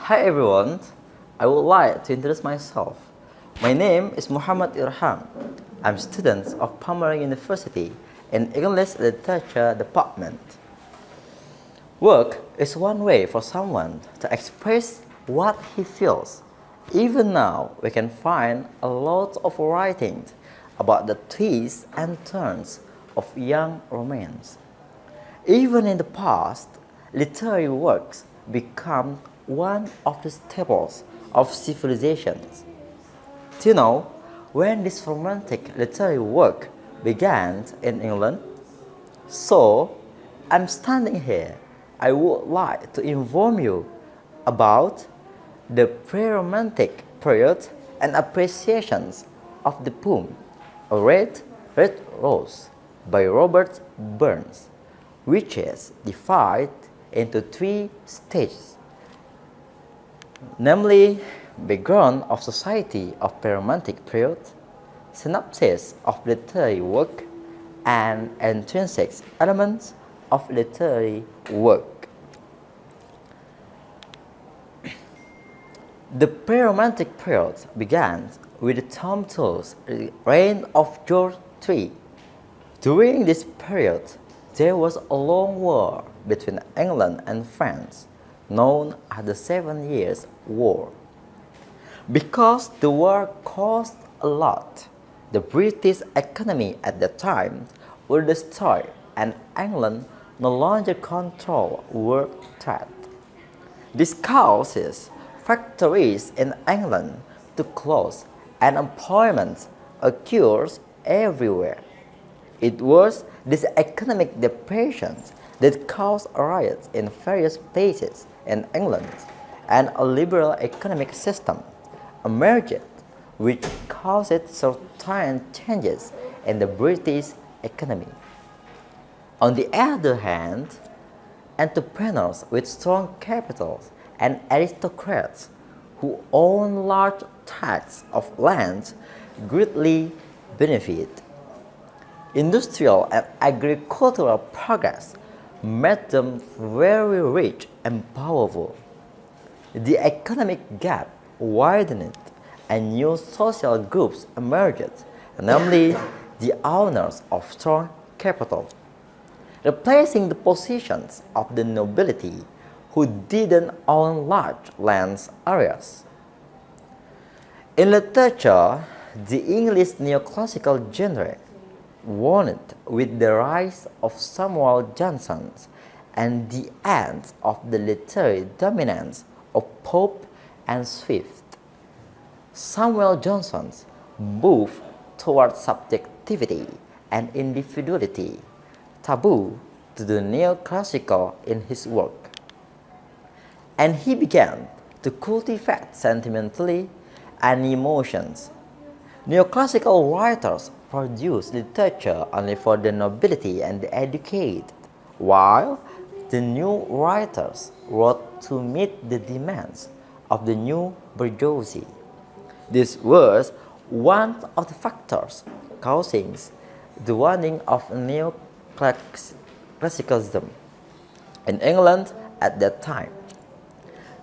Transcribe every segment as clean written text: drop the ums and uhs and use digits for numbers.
Hi everyone, I would like to introduce myself. My name is Muhammad Irham. I'm a student of Palmer University in English Literature Department. Work is one way for someone to express what he feels. Even now, we can find a lot of writings about the twists and turns of young romance. Even in the past, literary works become one of the staples of civilizations. Do you know when this romantic literary work began in England? So, I'm standing here. I would like to inform you about the pre-romantic period and appreciations of the poem A Red, Red Rose by Robert Burns, which is divided into three stages, namely background of society of pre-romantic period, synopsis of literary work, and intrinsic elements of literary work. The pre-romantic period began with Tom Tull's reign of George III. During this period, there was a long war between England and France, known as the 7 Years' War. Because the war cost a lot, the British economy at that time was destroyed and England no longer controlled world trade. This causes factories in England to close and employment occurs everywhere. It was this economic depression that caused riots in various places in England, and a liberal economic system emerged which caused certain changes in the British economy. On the other hand, entrepreneurs with strong capitals and aristocrats who own large tracts of land greatly benefit. Industrial and agricultural progress made them very rich and powerful. The economic gap widened and new social groups emerged, namely the owners of strong capital, replacing the positions of the nobility who didn't own large land areas. In literature, the English neoclassical genre warned with the rise of Samuel Johnson and the end of the literary dominance of Pope and Swift. Samuel Johnson moved toward subjectivity and individuality, taboo to the neoclassical in his work. And he began to cultivate sentimentality and emotions. Neoclassical writers produced literature only for the nobility and the educated, while the new writers wrote to meet the demands of the new bourgeoisie. This was one of the factors causing the waning of neoclassicism in England at that time.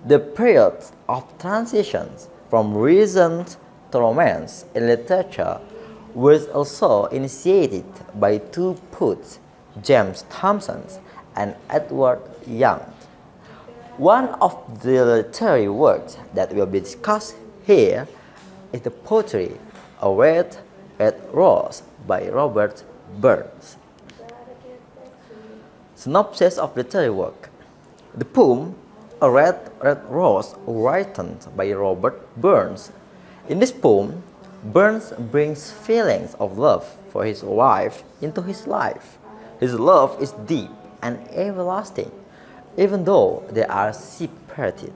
The period of transitions from reason to romance in literature was also initiated by two poets, James Thomson and Edward Young. One of the literary works that will be discussed here is the poetry A Red, Red Rose by Robert Burns. Synopsis of literary work. The poem A Red, Red Rose, written by Robert Burns. In this poem, Burns brings feelings of love for his wife into his life. His love is deep and everlasting, even though they are separated.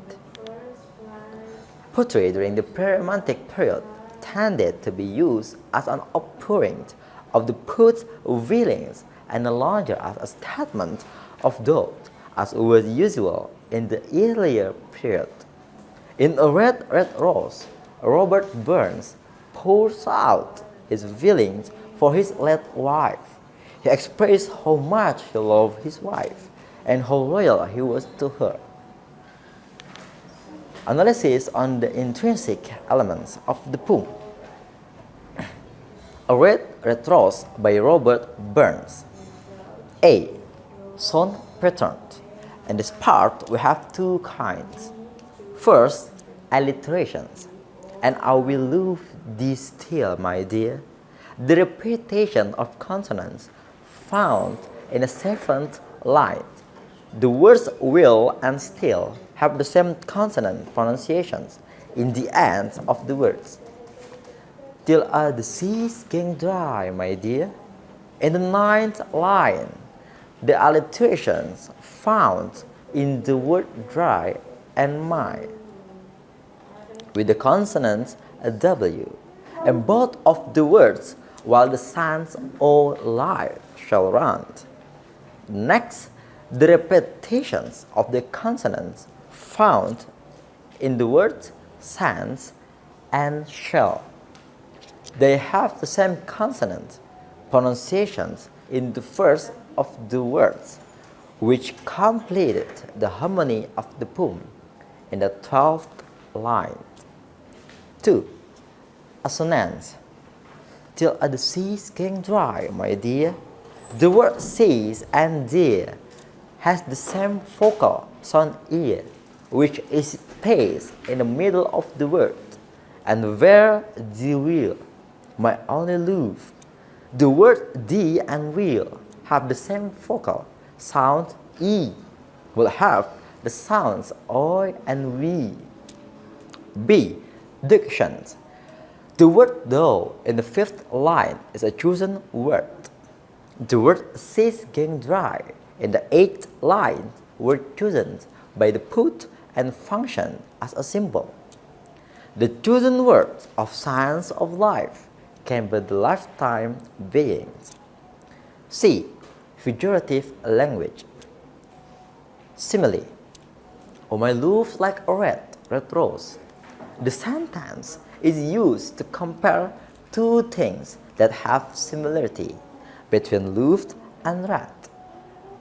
Poetry during the pre-romantic period tended to be used as an outpouring of the poet's feelings and no longer as a statement of doubt, as was usual in the earlier period. In A Red, Red Rose, Robert Burns pours out his feelings for his late wife. He expressed how much he loved his wife and how loyal he was to her. Analysis on the intrinsic elements of the poem. A Red Rose by Robert Burns. A. Sound pattern. In this part, we have two kinds. First, alliterations. And I will leave this still, my dear. The repetition of consonants found in the seventh line. The words will and still have the same consonant pronunciations in the ends of the words. Till are the seas getting dry, my dear. In the ninth line, the alliterations found in the word dry and my, with the consonants W, and both of the words while the sun's all life shall run. Next, the repetitions of the consonants found in the words sans and shall. They have the same consonant pronunciations in the first of the words, which completed the harmony of the poem in the 12th line. 2. Assonance. Till are the seas getting dry, my dear. The word seas and dear has the same vocal sound ear, which is placed in the middle of the word, and where the will, my only love. The word the and will have the same vocal sound e, will have the sounds oi and we. B. Dictions. The word though in the fifth line is a chosen word. The word seas getting dry in the eighth line were chosen by the poet and function as a symbol. The chosen words of science of life can be the lifetime beings. C. Figurative language. Simile. Oh, my love like a red rose. The sentence is used to compare two things that have similarity between love and red.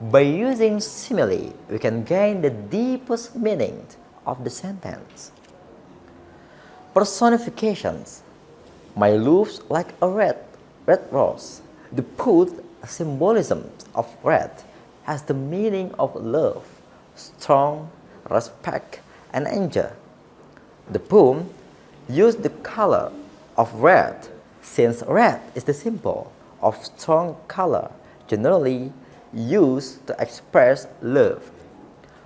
By using simile, we can gain the deepest meaning of the sentence. Personifications. My love's like a red rose. The poet symbolism of red has the meaning of love, strong, respect, and anger. The poem used the color of red since red is the symbol of strong color generally used to express love.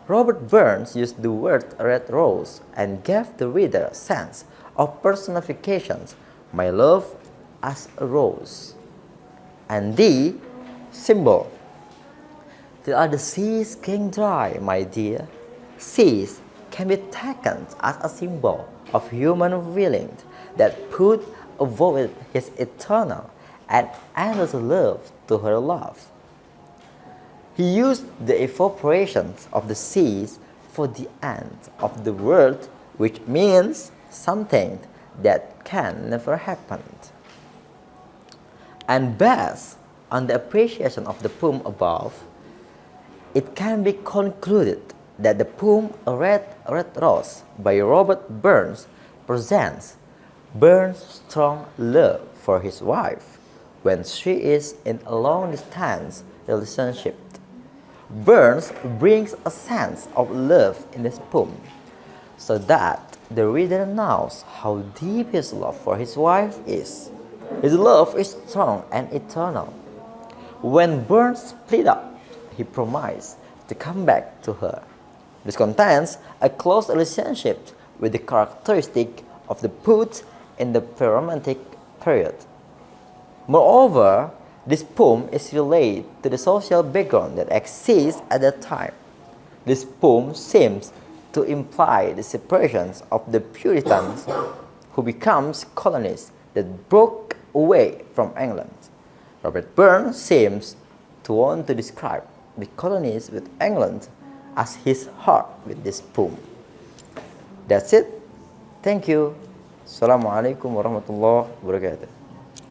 Robert Burns used the word red rose and gave the reader a sense of personifications, my love as a rose. And the symbol. Till are the seas getting dry, my dear. Seas can be taken as a symbol of human feeling that put avoid his eternal and endless love to her love. He used the evaporations of the seas for the end of the world, which means something that can never happen. And based on the appreciation of the poem above, it can be concluded that the poem A Red Rose by Robert Burns presents Burns' strong love for his wife when she is in a long-distance relationship. Burns brings a sense of love in this poem so that the reader knows how deep his love for his wife is. His love is strong and eternal. When Burns split up, he promised to come back to her. This contains a close relationship with the characteristic of the poet in the pre-romantic period. Moreover, this poem is related to the social background that exists at that time. This poem seems to imply the separations of the Puritans who becomes colonists that broke away from England. Robert Burns seems to want to describe the colonies with England as his heart with this poem. That's it. Thank you. Assalamualaikum warahmatullahi wabarakatuh.